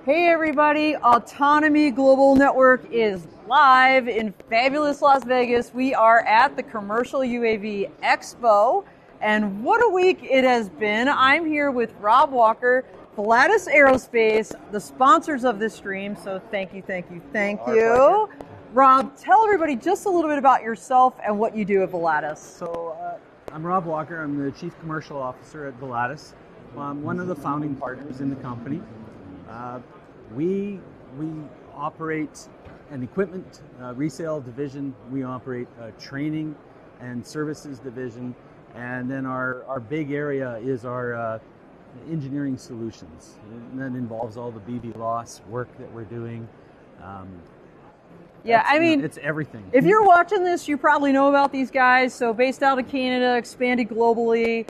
Hey everybody, Autonomy Global Network is live in fabulous Las Vegas. We are at the Commercial UAV Expo, and what a week it has been. I'm here with Rob Walker, Volatus Aerospace, the sponsors of this stream, so thank you. Pleasure. Rob, tell everybody just a little bit about yourself and what you do at Volatus. So I'm Rob Walker. I'm the Chief Commercial Officer at Volatus. I'm one of the founding partners in the company. We operate an equipment resale division. We operate a training and services division. And then our big area is our engineering solutions. And that involves all the BB loss work that we're doing. Yeah, I mean, it's everything. If you're watching this, you probably know about these guys. So based out of Canada, expanded globally.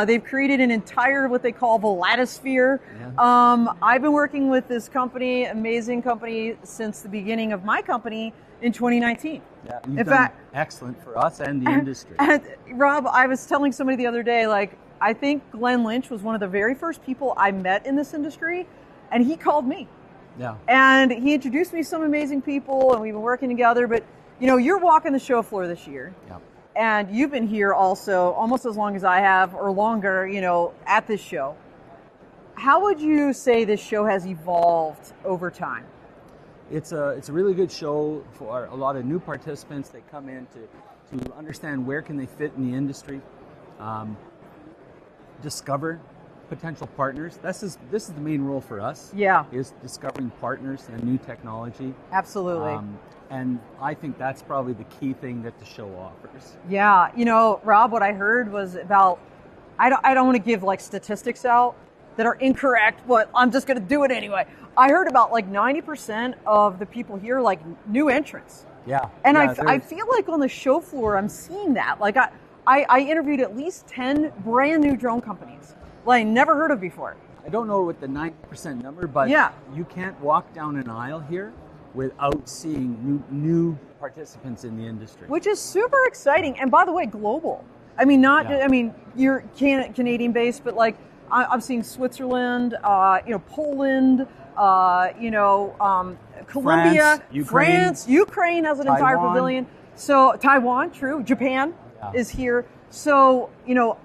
They've created an entire, what they call Volatusphere. Yeah. I've been working with this company, amazing company, since the beginning of my company in 2019. Yeah, you've done excellent for us and the industry. And Rob, I was telling somebody the other day, like, I think Glenn Lynch was one of the very first people I met in this industry, and he called me. Yeah. And he introduced me to some amazing people, and we've been working together. But, you know, you're walking the show floor this year. Yeah. And you've been here also almost as long as I have, or longer, you know, at this show. How would you say this show has evolved over time? It's a really good show for a lot of new participants that come in to understand where can they fit in the industry, discover potential partners. This is the main role for us. Yeah. Is discovering partners and new technology. Absolutely. And I think that's probably the key thing that the show offers. Yeah, you know, Rob, what I heard was about, I don't want to give like statistics out that are incorrect, but I'm just going to do it anyway. I heard about like 90% of the people here like new entrants. Yeah. And yeah, I feel like on the show floor I'm seeing that. Like I interviewed at least 10 brand new drone companies that I never heard of before. I don't know what the 90% number, but yeah. You can't walk down an aisle here without seeing new participants in the industry. Which is super exciting. And by the way, global. I mean, you're Canadian based, but like I'm seeing Switzerland, Poland, Colombia, France, Ukraine has an entire pavilion. So Taiwan, true. Japan is here. So,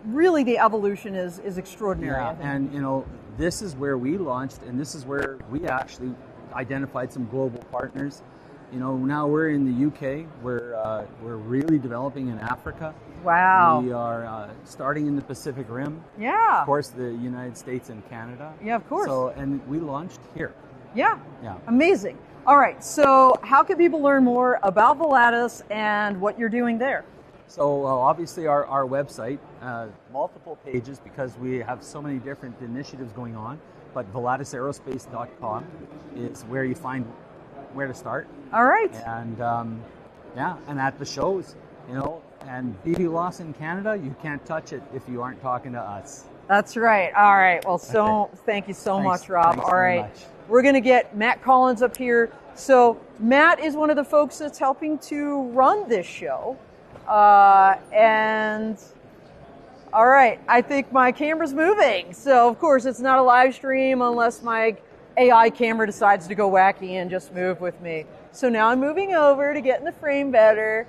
really the evolution is extraordinary. Yeah, and this is where we launched, and this is where we actually identified some global partners. Now we're in the UK. We're really developing in Africa. Wow. We are starting in the Pacific Rim. Yeah. Of course, the United States and Canada. Yeah, of course. So, and we launched here. Yeah. Yeah. Amazing. All right. So, how can people learn more about Volatus and what you're doing there? So, obviously, our website, multiple pages because we have so many different initiatives going on. But volatusaerospace.com is where you find where to start. All right. And and at the shows, and BB loss in Canada, you can't touch it if you aren't talking to us. That's right. All right. Well, thank you so much, Rob. Thanks all right. Much. We're going to get Matt Collins up here. So Matt is one of the folks that's helping to run this show. All right, I think my camera's moving. So, of course, it's not a live stream unless my AI camera decides to go wacky and just move with me. So now I'm moving over to get in the frame better.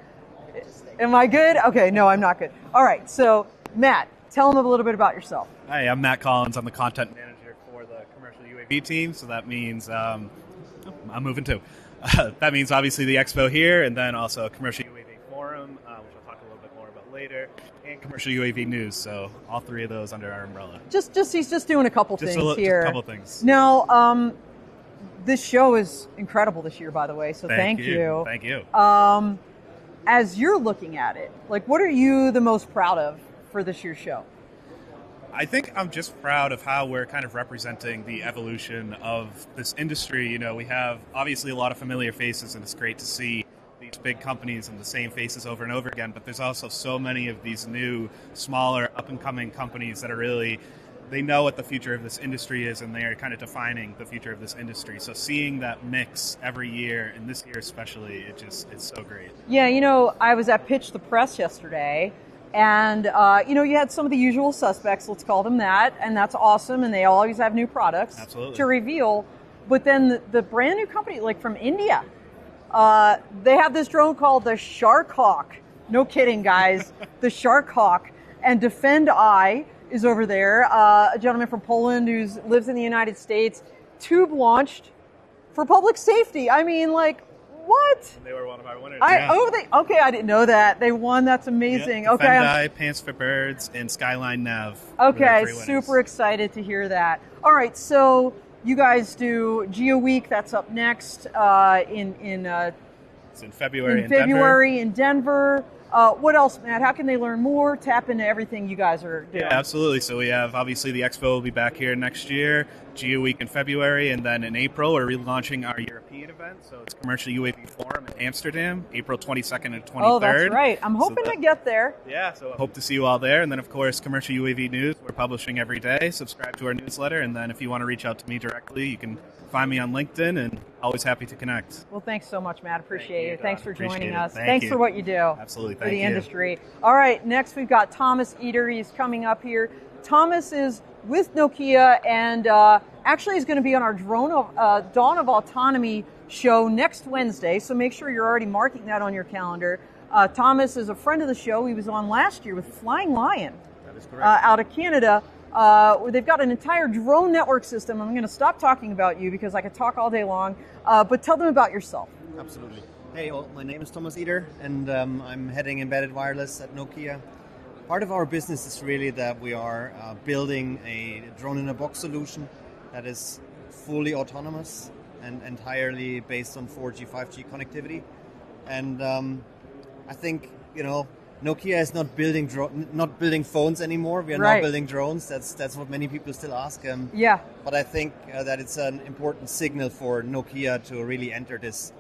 Am I good? Okay, no, I'm not good. All right, so Matt, tell them a little bit about yourself. Hi, I'm Matt Collins. I'm the content manager for the commercial UAV team. So that means I'm moving too. That means obviously the expo here, and then also a commercial UAV forum, which I'll talk a little bit more about later, and commercial UAV news. So all three of those under our umbrella. He's just doing a couple things here. Just a couple things. Now, this show is incredible this year, by the way. So thank you. Thank you. As you're looking at it, like, what are you the most proud of for this year's show? I think I'm just proud of how we're kind of representing the evolution of this industry. We have obviously a lot of familiar faces, and it's great to see these big companies and the same faces over and over again, but there's also so many of these new, smaller, up-and-coming companies that are really, they know what the future of this industry is, and they are kind of defining the future of this industry. So seeing that mix every year, and this year especially, it's so great. Yeah, I was at Pitch the Press yesterday, and, you had some of the usual suspects, let's call them that, and that's awesome, and they always have new products Absolutely. to reveal. But then the brand new company, like from India, they have this drone called the Shark Hawk. No kidding, guys. The Shark Hawk. And Defend Eye is over there, a gentleman from Poland who lives in the United States, tube launched for public safety. I mean, like, what? And they were one of our winners. Okay, I didn't know that. They won. That's amazing. Yeah, okay. Defend Eye, Pants for Birds, and Skyline Nav. Okay, super excited to hear that. All right, so you guys do Geo Week. That's up next it's in February in Denver. What else, Matt? How can they learn more? Tap into everything you guys are doing. Yeah, absolutely. So we have, obviously, the Expo will be back here next year, Geo Week in February, and then in April, we're relaunching our European event. So it's Commercial UAV Forum in Amsterdam, April 22nd and 23rd. Oh, that's right. I'm hoping to get there. Yeah, so I hope to see you all there. And then, of course, Commercial UAV News, we're publishing every day. Subscribe to our newsletter. And then if you want to reach out to me directly, you can find me on LinkedIn, and always happy to connect. Well, thanks so much, Matt. Appreciate it. Thanks for joining us. Thanks for what you do. Absolutely. For the industry. All right, next we've got Thomas Eder. He's coming up here. Thomas is with Nokia and actually is going to be on our Dawn of Autonomy show next Wednesday, so make sure you're already marking that on your calendar. Thomas is a friend of the show. He was on last year with Flying Lion. That is correct. Out of Canada. Where they've got an entire drone network system. I'm going to stop talking about you because I could talk all day long, but tell them about yourself. Absolutely. Hey, my name is Thomas Eder, and I'm heading embedded wireless at Nokia. Part of our business is really that we are building a drone-in-a-box solution that is fully autonomous and entirely based on 4G, 5G connectivity. And I think, Nokia is not building phones anymore. We are now building drones. That's what many people still ask. Yeah. But I think that it's an important signal for Nokia to really enter this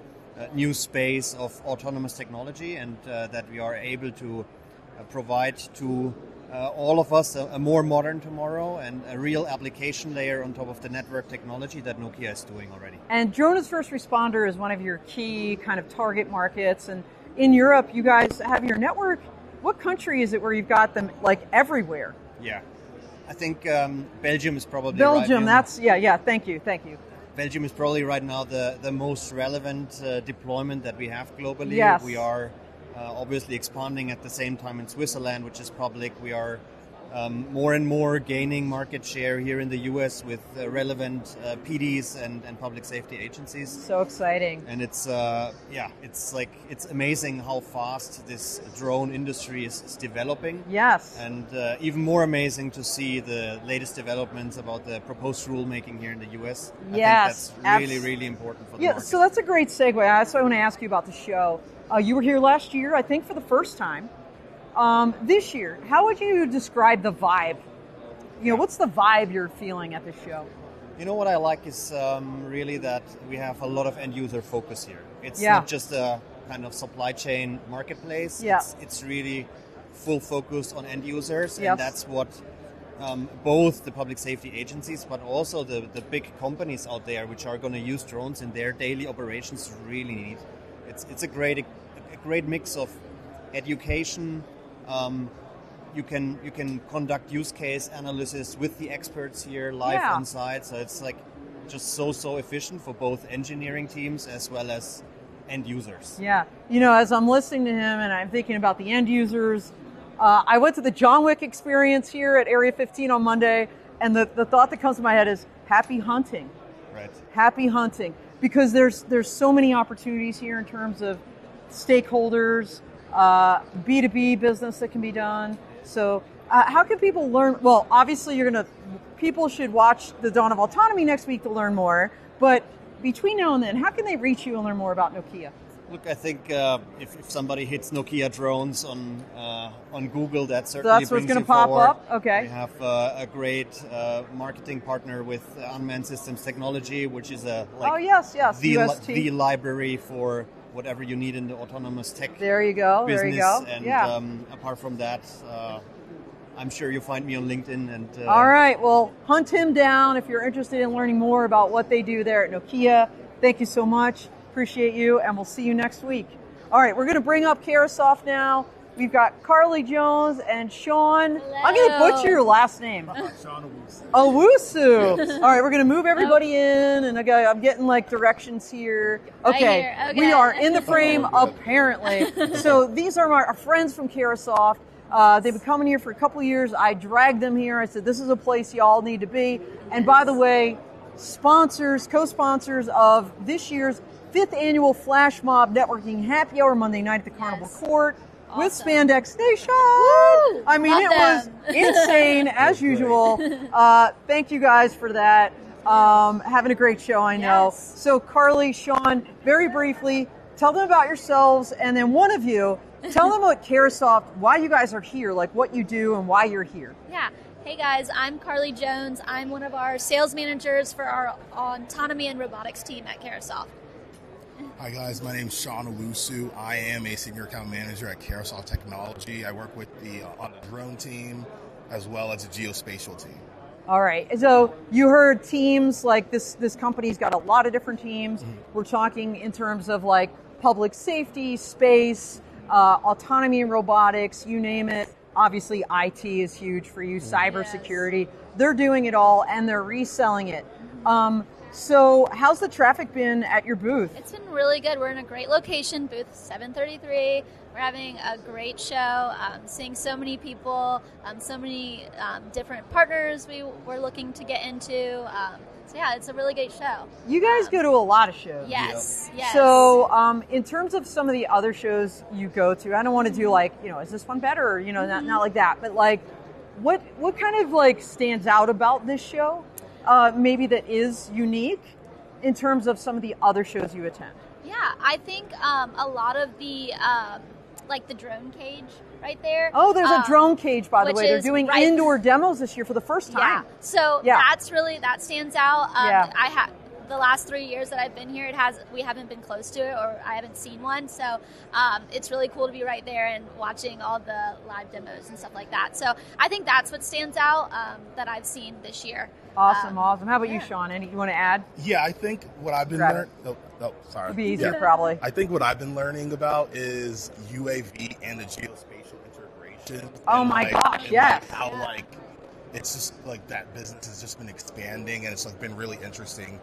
new space of autonomous technology, and that we are able to provide to all of us a more modern tomorrow and a real application layer on top of the network technology that Nokia is doing already. And drone as first responder is one of your key kind of target markets. And in Europe, you guys have your network. What country is it where you've got them like everywhere? Yeah, I think Belgium is probably Belgium. Right yeah. Thank you. Belgium is probably right now the most relevant deployment that we have globally. Yes. We are obviously expanding at the same time in Switzerland, which is public. We are more and more gaining market share here in the US with relevant PDs and public safety agencies. So exciting. And it's amazing how fast this drone industry is developing. Yes. And even more amazing to see the latest developments about the proposed rulemaking here in the US. Yes. I think that's really important for the market. So that's a great segue. That's what I want to ask you about the show. You were here last year, I think, for the first time. This year, how would you describe the vibe? What's the vibe you're feeling at this show? What I like is really that we have a lot of end user focus here. It's Yeah. not just a kind of supply chain marketplace. Yeah. It's really full focus on end users, Yes. and that's what both the public safety agencies, but also the big companies out there, which are going to use drones in their daily operations, really need. It's a great mix of education. You can conduct use case analysis with the experts here live on site. So it's like just so efficient for both engineering teams as well as end users. Yeah. As I'm listening to him and I'm thinking about the end users, I went to the John Wick experience here at Area 15 on Monday, and the thought that comes to my head is happy hunting. Right. Happy hunting. Because there's so many opportunities here in terms of stakeholders, B2B business that can be done. So how can people learn? Well, obviously people should watch the Dawn of Autonomy next week to learn more, but between now and then, how can they reach you and learn more about Nokia? Look, I think if somebody hits Nokia drones on Google, that certainly that's what's going to pop forward. up. Okay. We have a great marketing partner with Unmanned Systems Technology, which is the library for whatever you need in the autonomous tech business. There you go. And apart from that, I'm sure you'll find me on LinkedIn. And all right. Well, hunt him down if you're interested in learning more about what they do there at Nokia. Thank you so much. Appreciate you, and we'll see you next week. All right, we're going to bring up Kerosoft now. We've got Carly Jones and Sean. Hello. I'm going to butcher your last name. Sean Owusu. Owusu. All right, we're going to move everybody in, and I'm getting like directions here. Okay, Right here. we are in the frame apparently. So these are our friends from Kerosoft. They've been coming here for a couple of years. I dragged them here. I said, this is a place y'all need to be. And by the way, co-sponsors of this year's 5th annual Flash Mob Networking Happy Hour Monday night at the Carnival Court with Spandex Nation. Woo! I mean, Love it was insane as usual. Thank you guys for that. Having a great show, I know. Yes. So Carly, Sean, very briefly, tell them about yourselves, and then one of you, tell them about Kerosoft, why you guys are here, like what you do and why you're here. Yeah. Hey guys, I'm Carly Jones. I'm one of our sales managers for our autonomy and robotics team at Kerosoft. Hi guys, my name is Sean Owusu. I am a senior account manager at Kerosoft Technology. I work with on the drone team as well as the geospatial team. All right. So you heard teams like this company's got a lot of different teams. Mm-hmm. We're talking in terms of like public safety, space, autonomy and robotics, you name it. Obviously, IT is huge for you, cybersecurity. Yes. They're doing it all, and they're reselling it. So how's the traffic been at your booth? It's been really good. We're in a great location, booth 733. We're having a great show, seeing so many people, so many different partners we're looking to get into. So yeah, it's a really great show. You guys go to a lot of shows. Yes, Yep. yes. So in terms of some of the other shows you go to, I don't want to do like, is this one better? Or, not like that. But like, what kind of like stands out about this show? Maybe that is unique in terms of some of the other shows you attend. Yeah, I think a lot of the like the drone cage right there. Oh, there's a drone cage, by the way. They're doing right, indoor demos this year for the first time. Yeah, so that stands out. The last 3 years that I've been here, we haven't been close to it, or I haven't seen one. So it's really cool to be right there and watching all the live demos and stuff like that. So I think that's what stands out that I've seen this year. Awesome. How about you, Sean? You want to add? Yeah, I think what I've been learning. Sorry. It'd be easier, probably. I think what I've been learning about is UAV and the geospatial integration. Oh my gosh! Yes. Like how it's just like that business has just been expanding, and it's like been really interesting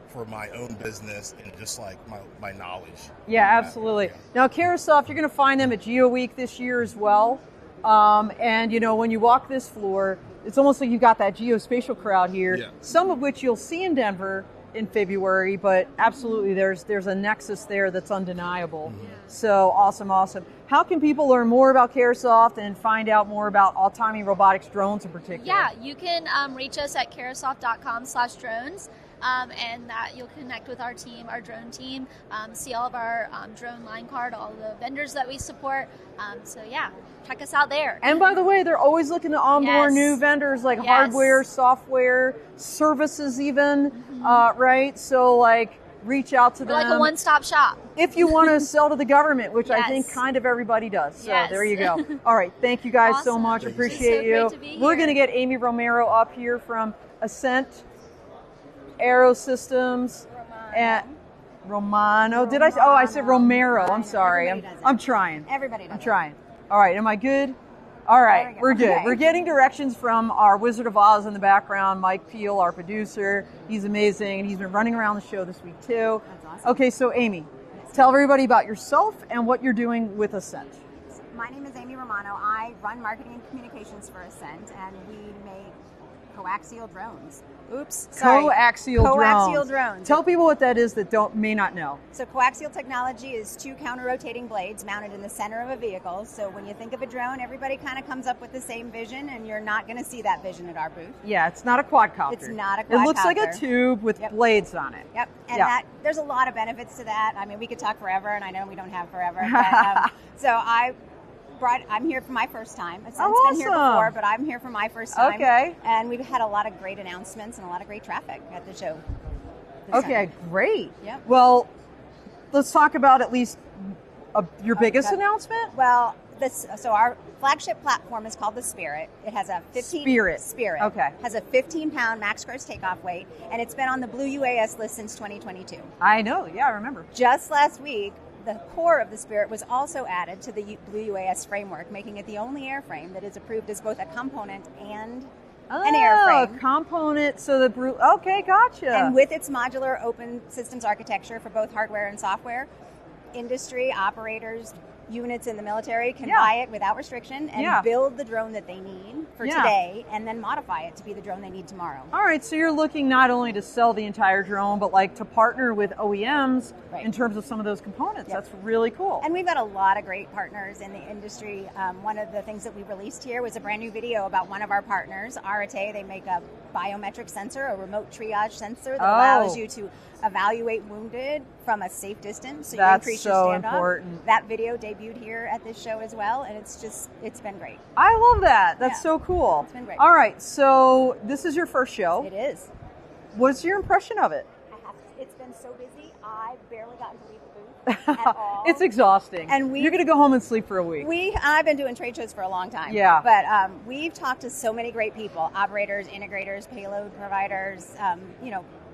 for my own business and just like my knowledge. Yeah, absolutely. Now, Kerosoft, you're going to find them at Geo Week this year as well. And when you walk this floor, it's almost like you've got that geospatial crowd here, some of which you'll see in Denver in February, but absolutely there's a nexus there that's undeniable. Mm-hmm. So awesome. How can people learn more about Kerosoft and find out more about autonomy, robotics, drones in particular? Yeah, you can reach us at kerosoft.com/drones. And that you'll connect with our team, our drone team, see all of our drone line card, all the vendors that we support. So yeah, check us out there. And by the way, they're always looking to onboard new vendors like hardware, software, services even, right? So like reach out to them. Like a one-stop shop. If you want to sell to the government, which I think kind of everybody does. So there you go. All right, thank you guys so much. Appreciate you. We're going to get Amy Romero up here from Ascent AeroSystems and Romano. Did I say? Oh, I said Romero. I'm sorry. I'm trying. Everybody does. I'm trying. All right. Am I good? All right. We're good. Okay. We're getting directions from our Wizard of Oz in the background, Mike Peel, our producer. He's amazing, and he's been running around the show this week too. That's awesome. Okay, so Amy, tell everybody about yourself and what you're doing with Ascent. My name is Amy Romano. I run marketing and communications for Ascent, and we make coaxial drones. Coaxial drones. Tell people what that is that may not know. So coaxial technology is two counter-rotating blades mounted in the center of a vehicle. So when you think of a drone, everybody kind of comes up with the same vision, and you're not going to see that vision at our booth. Yeah, it's not a quadcopter. It's not a quadcopter. It looks like a tube with blades on it. Yep, and there's a lot of benefits to that. I mean, we could talk forever, and I know we don't have forever. But, I'm here for my first time. It's been here before, but I'm here for my first time. Okay. And we've had a lot of great announcements and a lot of great traffic at the show. Okay, great. Yep. Well, let's talk about at least your biggest announcement. Well, so our flagship platform is called the Spirit. It has a 15 Spirit. Okay. Has a 15-pound max gross takeoff weight, and it's been on the Blue UAS list since 2022. I know. Yeah, I remember. Just last week, the core of the Spirit was also added to the Blue UAS framework, making it the only airframe that is approved as both a component and an airframe. A component, so okay, gotcha. And with its modular open systems architecture for both hardware and software, industry, operators, units in the military can buy it without restriction and build the drone that they need for today and then modify it to be the drone they need tomorrow. All right, so you're looking not only to sell the entire drone, but like to partner with OEMs in terms of some of those components. That's really cool. And we've got a lot of great partners in the industry. One of the things that we released here was a brand new video about one of our partners, Arate. They make a biometric sensor, a remote triage sensor that allows you to evaluate wounded from a safe distance, so you increase your standoff. That's so important. That video debuted here at this show as well, and it's been great. I love that. That's so cool. It's been great. All right, so this is your first show. It is. What's your impression of it? It's been so busy, I've barely gotten to leave the booth at all. It's exhausting. And you're going to go home and sleep for a week. I've been doing trade shows for a long time. Yeah. But we've talked to so many great people, operators, integrators, payload providers,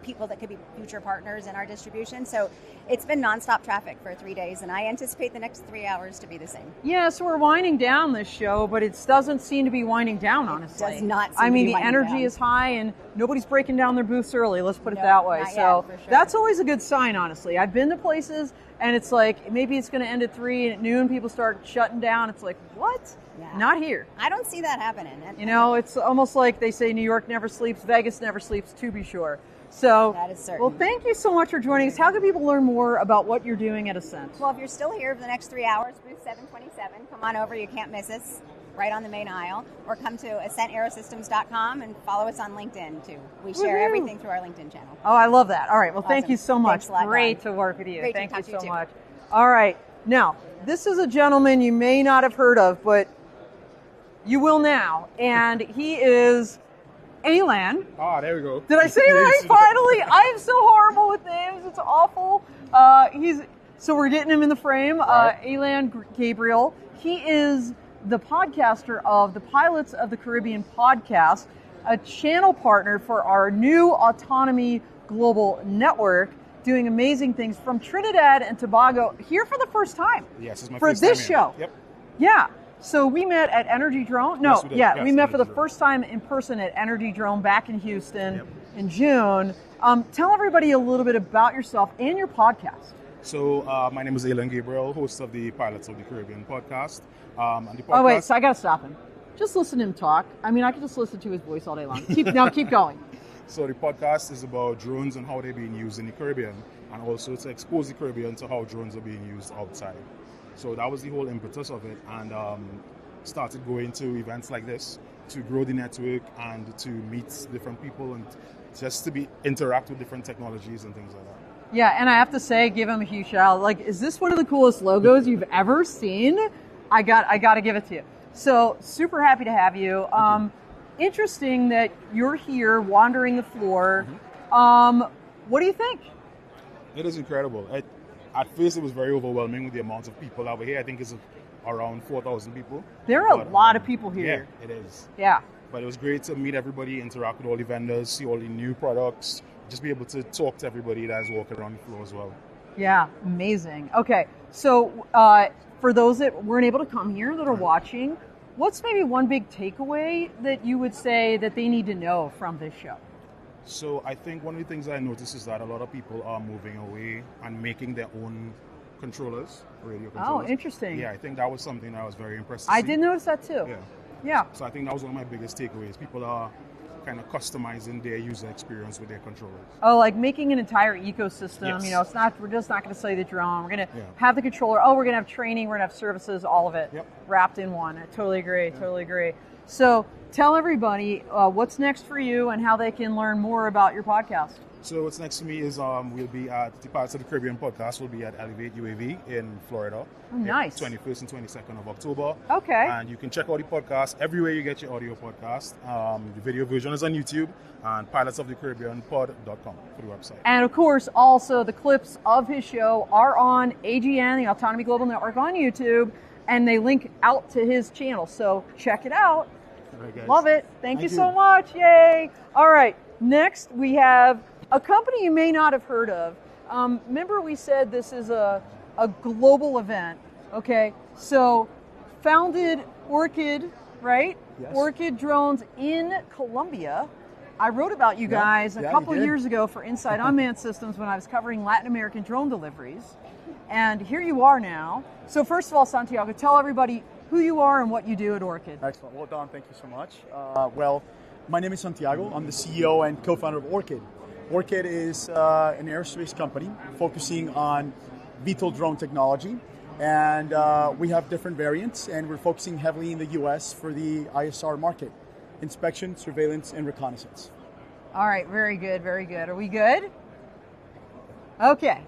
people that could be future partners in our distribution. So it's been nonstop traffic for 3 days, and I anticipate the next 3 hours to be the same. Yeah, so we're winding down this show, but it doesn't seem to be winding down, honestly. It does not seem to be the energy is high, and nobody's breaking down their booths early, let's put it that way. So that's always a good sign, honestly. I've been to places, and it's like, maybe it's going to end at 3, and at noon people start shutting down. It's like, what? Yeah. Not here. I don't see that happening. It's almost like they say New York never sleeps, Vegas never sleeps, to be sure. So, that is certain. Well, thank you so much for joining us. How can people learn more about what you're doing at Ascent? Well, if you're still here for the next 3 hours, booth 727, come on over. You can't miss us right on the main aisle. Or come to AscentAeroSystems.com and follow us on LinkedIn, too. We share everything through our LinkedIn channel. Oh, I love that. All right. Well, thank you so much. Thanks a lot, Great to work with you. Great thank to talk you so to you much. All right. Now, this is a gentleman you may not have heard of, but you will now. And he is Alan. There we go. Did I say it right? Finally, I am so horrible with names. It's awful. So we're getting him in the frame. Alan Gabriel. He is the podcaster of the Pilots of the Caribbean podcast, a channel partner for our new Autonomy Global Network, doing amazing things from Trinidad and Tobago here for the first time. Yes, it's my for first this time show. Yep. Yeah. So we met at Energy Drone. No, we met for the first time in person at Energy Drone back in Houston in June. Tell everybody a little bit about yourself and your podcast. So my name is Alan Gabriel, host of the Pilots of the Caribbean podcast. And the podcast. Oh wait, so I got to stop him. Just listen to him talk. I mean, I could just listen to his voice all day long. Keep going. So the podcast is about drones and how they're being used in the Caribbean, and also to expose the Caribbean to how drones are being used outside. So that was the whole impetus of it, and started going to events like this to grow the network and to meet different people and just to interact with different technologies and things like that. Yeah, and I have to say, give him a huge shout out. Like, is this one of the coolest logos you've ever seen? I got to give it to you. So super happy to have you. Interesting that you're here wandering the floor. What do you think? It is incredible. At first, it was very overwhelming with the amount of people that were here. I think it's around 4,000 people. There are a lot of people here. Yeah, it is. Yeah. But it was great to meet everybody, interact with all the vendors, see all the new products, just be able to talk to everybody that is walking around the floor as well. Yeah, amazing. Okay, so for those that weren't able to come here, that are watching, what's maybe one big takeaway that you would say that they need to know from this show? So I think one of the things I noticed is that a lot of people are moving away and making their own controllers, radio controllers. Oh, interesting. Yeah, I think that was something I was very impressed to see. I did notice that too. Yeah. So I think that was one of my biggest takeaways. People are kind of customizing their user experience with their controllers. Oh, like making an entire ecosystem. Yes. You know, we're just not going to sell you the drone. We're going to have the controller. Oh, we're going to have training. We're going to have services. All of it wrapped in one. I totally agree. Totally agree. So tell everybody what's next for you and how they can learn more about your podcast. So what's next for me is we'll be at the Pilots of the Caribbean podcast. We'll be at Elevate UAV in Florida. Oh, nice. 21st and 22nd of October. Okay. And you can check out the podcast everywhere you get your audio podcast. The video version is on YouTube and pilotsofthecaribbeanpod.com for the website. And of course, also the clips of his show are on AGN, the Autonomy Global Network, on YouTube, and they link out to his channel. So check it out. Right, love it. Thank you so much. Yay. All right. Next, we have a company you may not have heard of. Remember we said this is a a global event. Okay, so founded Orchid, right? Yes. Orchid Drones in Colombia. I wrote about you guys a couple years ago for Inside Unmanned Systems when I was covering Latin American drone deliveries. And here you are now. So first of all, Santiago, tell everybody who you are and what you do at Orchid. Excellent. Well, Don, thank you so much. Well, my name is Santiago. I'm the CEO and co-founder of Orchid. Orchid is an aerospace company focusing on VTOL drone technology. And we have different variants, and we're focusing heavily in the US for the ISR market. Inspection, surveillance, and reconnaissance. All right, very good, very good. Are we good? Okay,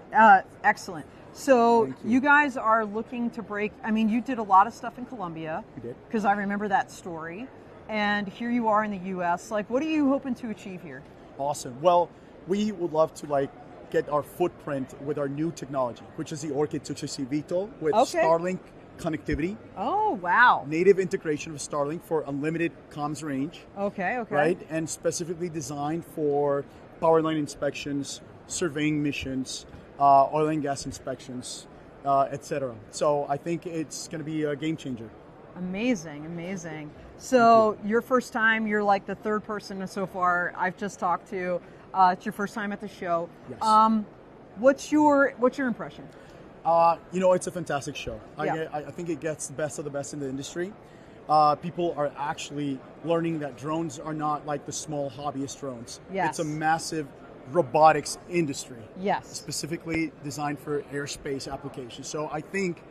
excellent. So you guys are looking to break, I mean, you did a lot of stuff in Colombia. We did. Because I remember that story. And here you are in the US. Like, what are you hoping to achieve here? Awesome. Well, we would love to get our footprint with our new technology, which is the Orchid 660 VTOL with Starlink connectivity. Oh, wow. Native integration of Starlink for unlimited comms range. Okay. Right? And specifically designed for power line inspections, surveying missions, oil and gas inspections, etc. So I think it's going to be a game changer. Amazing, amazing. So your first time, you're like the third person so far I've just talked to. It's your first time at the show. Yes. What's your impression? It's a fantastic show. Yeah. I think it gets the best of the best in the industry. People are actually learning that drones are not like the small hobbyist drones. Yes. It's a massive robotics industry. Yes. Specifically designed for aerospace applications. So I think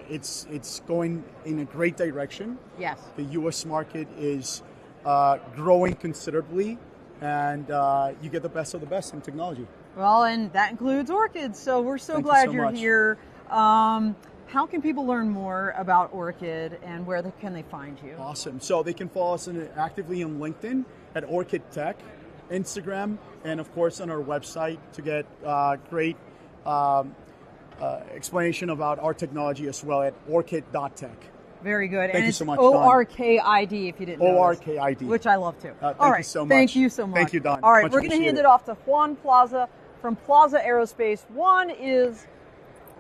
it's going in a great direction. Yes. The U.S. market is growing considerably, and you get the best of the best in technology. Well, and that includes Orchid. So we're so Thank you glad so you're much. here. How can people learn more about Orchid, and where can they find you? Awesome. So they can follow us actively on LinkedIn at Orchid Tech, Instagram, and of course on our website to get great explanation about our technology as well at orchid.tech. Very good. Thank and you it's so much, ORKID if you didn't know. ORKID. Which I love too. Thank you so much. Thank you so much. Thank you, Don. All right, Much we're going to hand appreciated. it off to Juan Plaza from Plaza Aerospace. Juan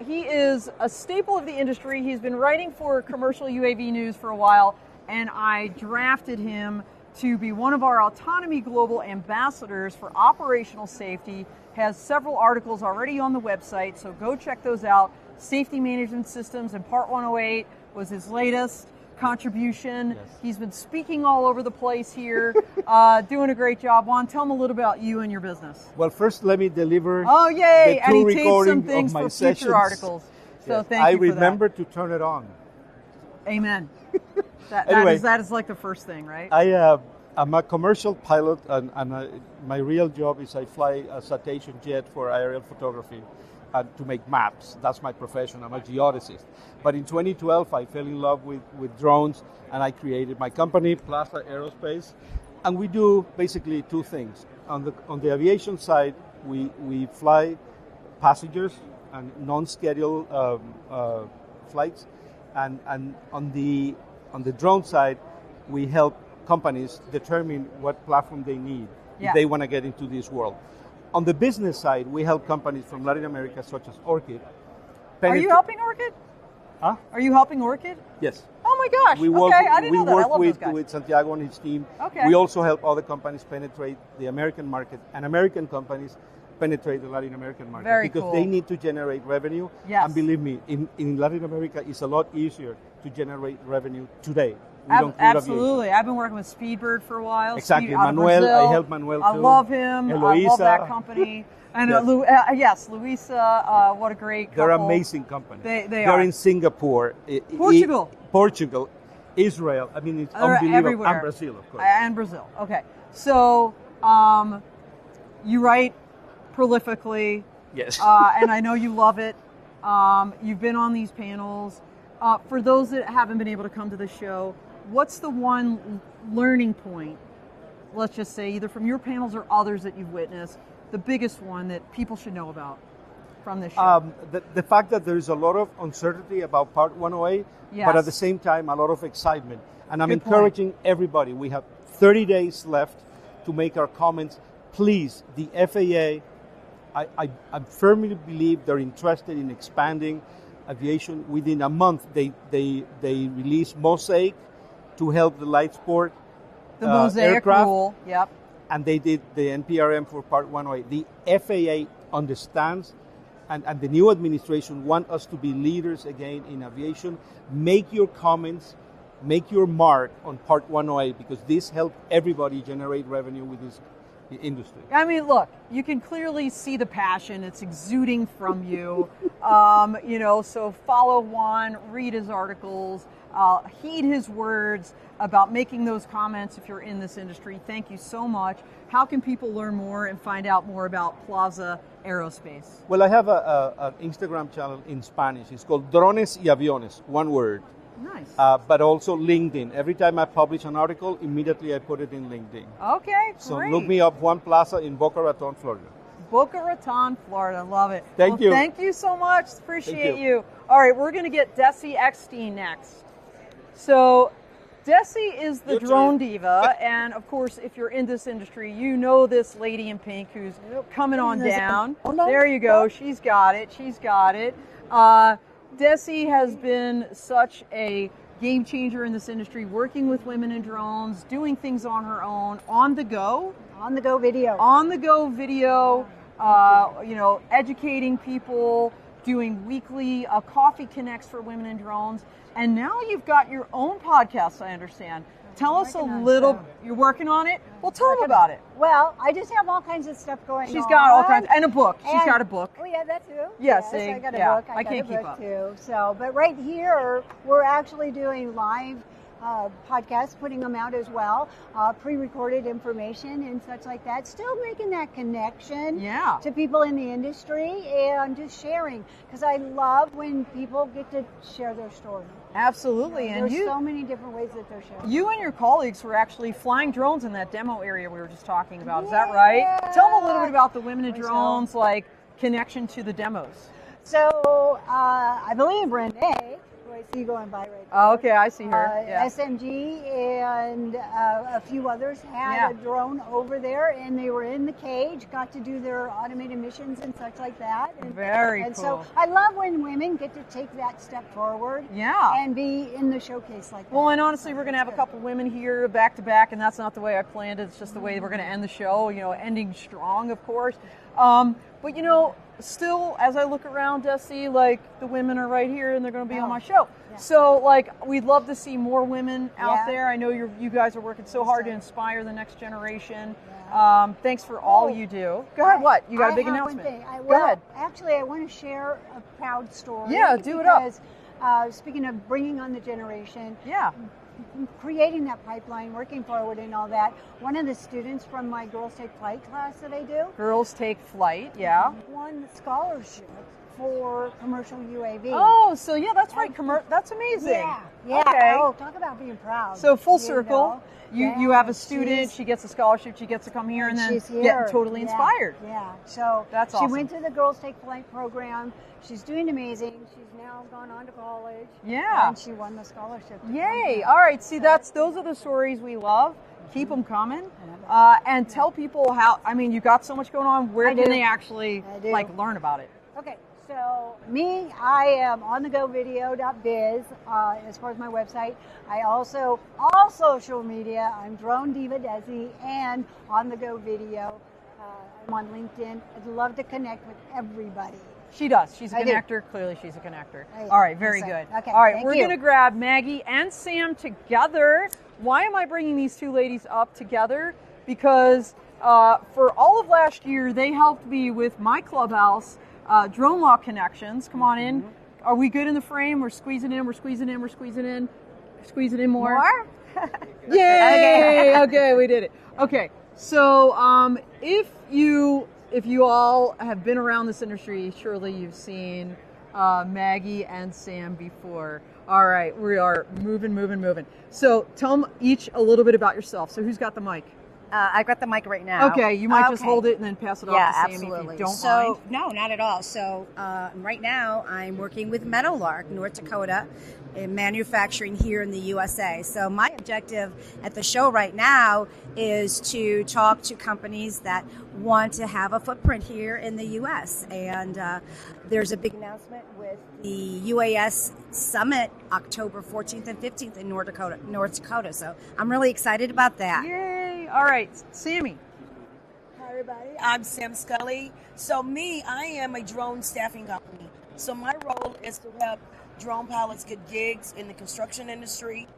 he is a staple of the industry. He's been writing for commercial UAV news for a while, and I drafted him to be one of our Autonomy Global ambassadors for operational safety. Has several articles already on the website, so go check those out. Safety Management Systems and Part 108 was his latest contribution. Yes. He's been speaking all over the place here, doing a great job. Juan, tell him a little about you and your business. Well, first let me deliver Oh, yay! the And he true taped some recording things of my for future sessions. articles. So Yes. thank I you for remember to turn it on. that. Amen. Anyway. that is like the first thing, right? I'm a commercial pilot, and my real job is I fly a citation jet for aerial photography and to make maps. That's my profession. I'm a geodesist. But in 2012, I fell in love with drones, and I created my company, Plaza Aerospace. And we do basically two things. On the aviation side, we fly passengers and non-scheduled flights, and on the drone side, we help companies determine what platform they need if they want to get into this world. On the business side, we help companies from Latin America, such as Orchid. Are you helping Orchid? Huh? Are you helping Orchid? Yes. Oh my gosh! We work, okay, I didn't know that. I love those guys. with Santiago and his team. Okay. We also help other companies penetrate the American market, and American companies penetrate the Latin American market Very because cool. they need to generate revenue. Yes. And believe me, in Latin America, it's a lot easier to generate revenue today. We don't include Absolutely. aviation. I've been working with Speedbird for a while. Exactly. Out of Manuel, Brazil. I help Manuel I too. love him. I love Eloisa. that company. And Yes. Luisa, what a great couple. They're amazing companies. They're are in Singapore, Portugal, Israel. I mean, it's They're unbelievable. everywhere. And Brazil, of course. And Brazil. Okay. So you write prolifically. Yes. And I know you love it. You've been on these panels. For those that haven't been able to come to the show, what's the one learning point, let's just say, either from your panels or others that you've witnessed, the biggest one that people should know about from this show? The fact that there is a lot of uncertainty about Part 108, Yes. but at the same time, a lot of excitement. And I'm Good encouraging everybody. We have 30 days left to make our comments. Please, the FAA, I firmly believe they're interested in expanding aviation. Within a month, they released Mosaic to help the light sport. The Mosaic aircraft, rule, yep. And they did the NPRM for Part 108. The FAA understands, and the new administration want us to be leaders again in aviation. Make your comments, make your mark on Part 108, because this helped everybody generate revenue with this industry. I mean, look, you can clearly see the passion. It's exuding from you. So follow Juan, read his articles, heed his words about making those comments if you're in this industry. Thank you so much. How can people learn more and find out more about Plaza Aerospace? Well, I have an Instagram channel in Spanish. It's called Drones y Aviones, one word. Nice. But also LinkedIn. Every time I publish an article, immediately I put it in LinkedIn. Okay, great. So look me up, Juan Plaza in Boca Raton, Florida. Boca Raton, Florida. Love it. Thank you. Thank you so much. Appreciate you. All right, we're going to get Desi Eckstein next. So Desi is the drone diva, and of course, if you're in this industry, you know this lady in pink who's coming on down. There you go. She's got it. She's got it. Desi has been such a game changer in this industry, working with women in drones, doing things on her own, on the go. On the go video. On the go video, educating people, doing weekly coffee connects for women in drones. And now you've got your own podcast, I understand. Tell us a little, you're working on it? Well, tell them about it. Well, I just have all kinds of stuff going on. She's got all kinds, and a book. She's got a book. Oh, yeah, that too. Yeah, yes, see, I got a book. I can't keep up. Too. So, but right here, we're actually doing live podcasts, putting them out as well, pre-recorded information and such like that. Still making that connection to people in the industry and just sharing, because I love when people get to share their story. Absolutely. There's so many different ways that they're sharing. You and your colleagues were actually flying drones in that demo area we were just talking about. Is that right? Tell them a little bit about the women in drones, like connection to the demos. So I believe Renee, who I see going by right now. Oh, okay, I see her. SMG and a few others had a drone over there, and they were in the cage, got to do their automated missions and such like that. And, Very and cool. So I love when women get to take that step forward and be in the showcase like that. Well, and honestly, we're going to have a couple women here back to back, and that's not the way I planned it. It's just the way we're going to end the show, ending strong, of course. But, still, as I look around, Desi, like, the women are right here, and they're going to be on my show. Yeah. So, like, we'd love to see more women out there. I know you guys are working so hard to inspire the next generation. Yeah. Thanks for all you do. Go ahead, what? You got a big announcement. Go ahead. Actually, I want to share a proud story. Yeah, do it up. Because, speaking of bringing on the generation, creating that pipeline, working forward and all that, one of the students from my Girls Take Flight class that I do. Girls Take Flight, won the scholarship for commercial UAV. Oh, so that's right. That's amazing. Yeah. Okay. Oh, talk about being proud. So full circle. You have a student, she gets a scholarship, she gets to come here and then get totally inspired. Yeah. So that's awesome. She went to the Girls Take Flight program. She's doing amazing. She's now gone on to college. Yeah. And she won the scholarship. Yay. All right. See, those are the stories we love. Keep them coming. And tell people you got so much going on. Where can they actually learn about it? Okay. So I am onthegovideo.biz as far as my website. I also, all social media, I'm Drone Diva Desi and On The Go Video. I'm on LinkedIn. I'd love to connect with everybody. She does. She's a connector. Clearly, she's a connector. All right. Very good. Okay, all right. We're going to grab Maggie and Sam together. Why am I bringing these two ladies up together? Because for all of last year, they helped me with my clubhouse drone law connections. Come on in. Are we good in the frame? We're squeezing in. We're squeezing in. We're squeezing in. Squeezing in more. Yay! Okay, we did it. Okay. So if you all have been around this industry, surely you've seen Maggie and Sam before. All right, we are moving. So tell them each a little bit about yourself. So who's got the mic? I've got the mic right now. Okay, you might just hold it and then pass it off to Sammy absolutely. if you don't so, mind. No, not at all. So right now I'm working with Meadowlark, North Dakota, in manufacturing here in the USA. So my objective at the show right now is to talk to companies that want to have a footprint here in the US. And there's a big announcement with the UAS Summit October 14th and 15th in North Dakota. So I'm really excited about that. Yay! All right, Sammy. Hi, everybody. I'm Sam Scully. So I am a drone staffing company. So my role is to help drone pilots get gigs in the construction industry,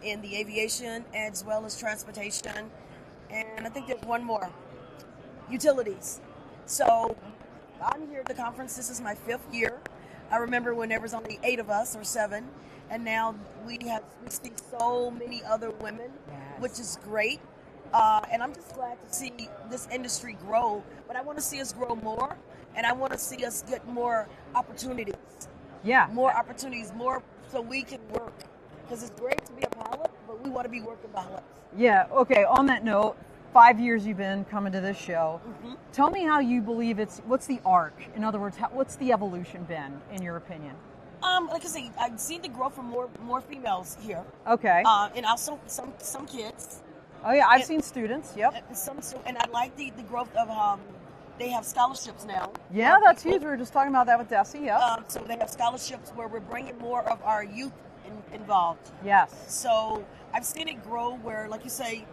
in the aviation, as well as transportation. And I think there's one more, utilities. So I'm here at the conference. This is my 5th year. I remember when there was only 8 of us or 7, and now we see so many other women, which is great. And I'm just glad to see this industry grow. But I want to see us grow more, and I want to see us get more opportunities. Yeah. More opportunities, more so we can work. Because it's great to be a pilot, but we want to be working pilots. Yeah, okay, on that note, 5 years you've been coming to this show. Mm-hmm. Tell me how you believe what's the arc? In other words, what's the evolution been, in your opinion? Like I say, I've seen the growth from more females here. Okay. And also some kids. Oh yeah, I've seen students, yep. And I like the growth of they have scholarships now. Yeah, that's huge. We were just talking about that with Desi, yep. So they have scholarships where we're bringing more of our youth involved. Yes. So I've seen it grow where, like you say,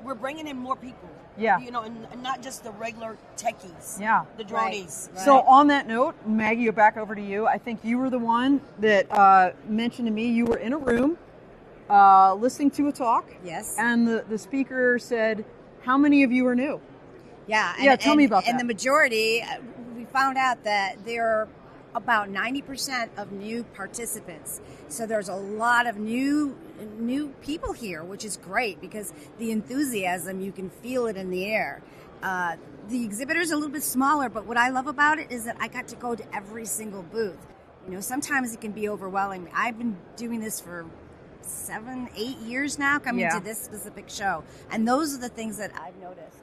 we're bringing in more people. Yeah. You know, and not just the regular techies. Yeah. The dronies. Right. So on that note, Maggie, back over to you. I think you were the one that mentioned to me you were in a room listening to a talk. Yes. And the speaker said, how many of you are new? Yeah. Tell me about that. And the majority, we found out that there are about 90% of new participants. So there's a lot of new people here, which is great because the enthusiasm, you can feel it in the air. The exhibitor's a little bit smaller, but what I love about it is that I got to go to every single booth. You know, sometimes it can be overwhelming. I've been doing this for 7, 8 years now, coming to this specific show. And those are the things that I've noticed.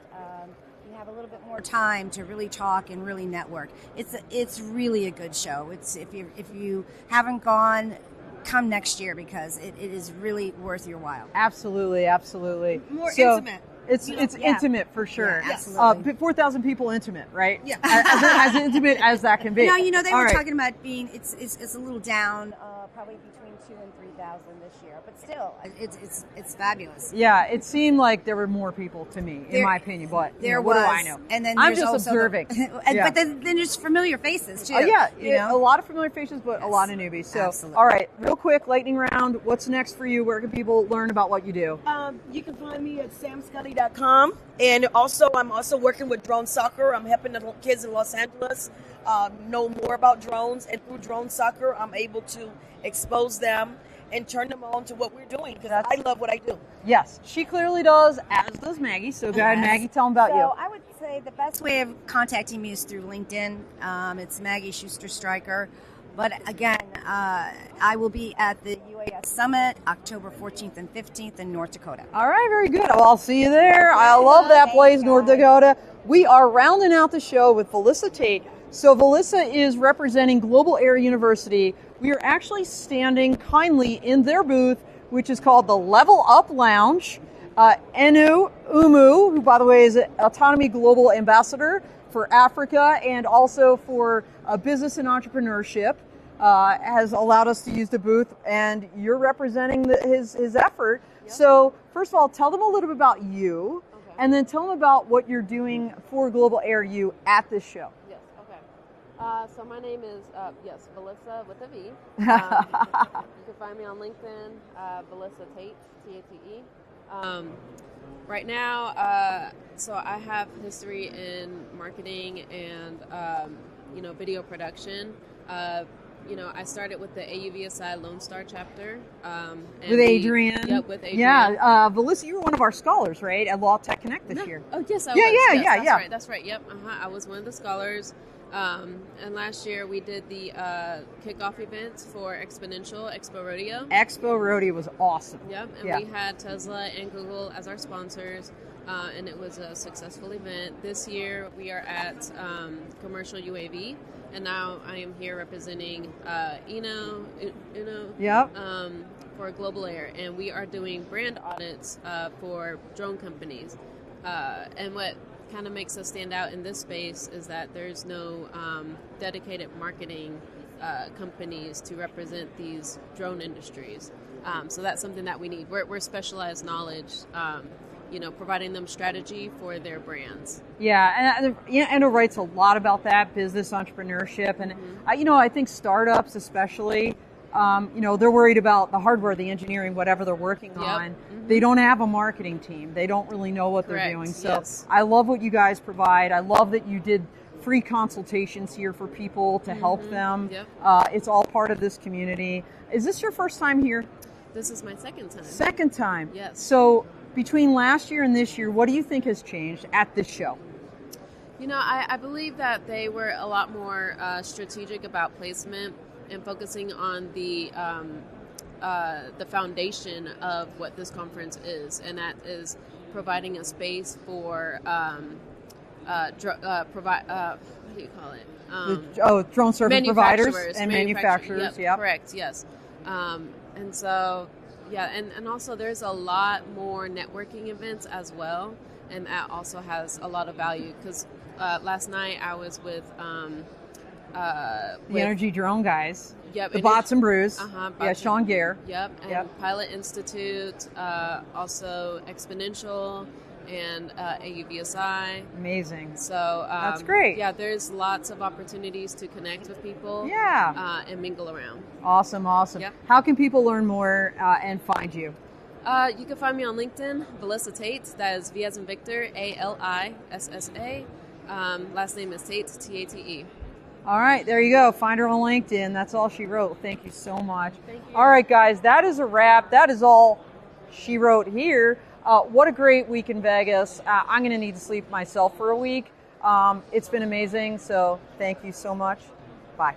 You have a little bit more time to really talk and really network. It's really a good show. It's if you haven't gone, come next year because it is really worth your while. Absolutely. More intimate. It's intimate for sure. Yeah, absolutely. 4,000 people intimate, right? Yeah. As intimate as that can be. No, you know, they were talking about being, it's a little down, probably between 2,000 and 3,000 this year, but still, it's fabulous. Yeah, it seemed like there were more people to me, in my opinion, but what do I know? And then I'm just observing. But then there's familiar faces too. A lot of familiar faces, but a lot of newbies. So, absolutely. All right, real quick, lightning round. What's next for you? Where can people learn about what you do? You can find me at samscully.com, and I'm also working with Drone Soccer. I'm helping the kids in Los Angeles know more about drones, and through Drone Soccer, I'm able to expose them and turn them on to what we're doing because I love what I do. Yes, she clearly does, as does Maggie. So go ahead, Maggie, tell them about you. So I would say the best way of contacting me is through LinkedIn. It's Maggie Schuster Stryker. But again, I will be at the UAS Summit October 14th and 15th in North Dakota. All right, very good. Well, I'll see you there. I love that place, North Dakota. We are rounding out the show with Valissa Tate. So Valissa is representing Global Air University. We are actually standing kindly in their booth, which is called the Level Up Lounge. Enu Umu, who by the way is an Autonomy Global Ambassador for Africa and also for business and entrepreneurship, has allowed us to use the booth, and you're representing his effort. Yep. So first of all, tell them a little bit about you, and then tell them about what you're doing for Global Air U at this show. So my name is, Valissa with a V. You can find me on LinkedIn, Valissa Tate, T-A-T-E. Right now, so I have history in marketing and, video production. I started with the AUVSI Lone Star chapter. With Adrian. Yep, with Adrian. Yeah, Valissa, you were one of our scholars, right, at Law Tech Connect this year. Oh, yes, I was. Yeah. That's right. Yep, I was one of the scholars. And last year we did the kickoff events for Expo Rodeo. Expo Rodeo was awesome. Yep, and we had Tesla and Google as our sponsors. and it was a successful event. This year we are at Commercial UAV, and now I am here representing Uno Yep. For Global Air, and we are doing brand audits for drone companies. And what kind of makes us stand out in this space is that there's no dedicated marketing companies to represent these drone industries. So that's something that we need. We're specialized knowledge, providing them strategy for their brands. Yeah, and Endo writes a lot about that, business entrepreneurship. And, I think startups especially, they're worried about the hardware, the engineering, whatever they're working on. Mm-hmm. They don't have a marketing team. They don't really know what they're doing. So yes. I love what you guys provide. I love that you did free consultations here for people to help them. Yep. It's all part of this community. Is this your first time here? This is my second time. Second time? Yes. So between last year and this year, what do you think has changed at this show? I believe that they were a lot more strategic about placement and focusing on the foundation of what this conference is, and that is providing a space for what do you call it? Drone service providers and manufacturers. Yep, correct. Yes, and so and also there's a lot more networking events as well, and that also has a lot of value because last night I was with the Energy Drone guys. Yep, the Bots and Brews. Yeah, Sean Gare. Yep, and Pilot Institute, also Exponential, and AUVSI. Amazing. So that's great. Yeah, there's lots of opportunities to connect with people. Yeah. And mingle around. Awesome. Yep. How can people learn more and find you? You can find me on LinkedIn, Valissa Tate. That is V as in Victor, ALISSA. Last name is Tate, Tate. All right, there you go. Find her on LinkedIn. That's all she wrote. Thank you so much. Thank you. All right, guys, that is a wrap. That is all she wrote here. What a great week in Vegas. I'm going to need to sleep myself for a week. It's been amazing, so thank you so much. Bye.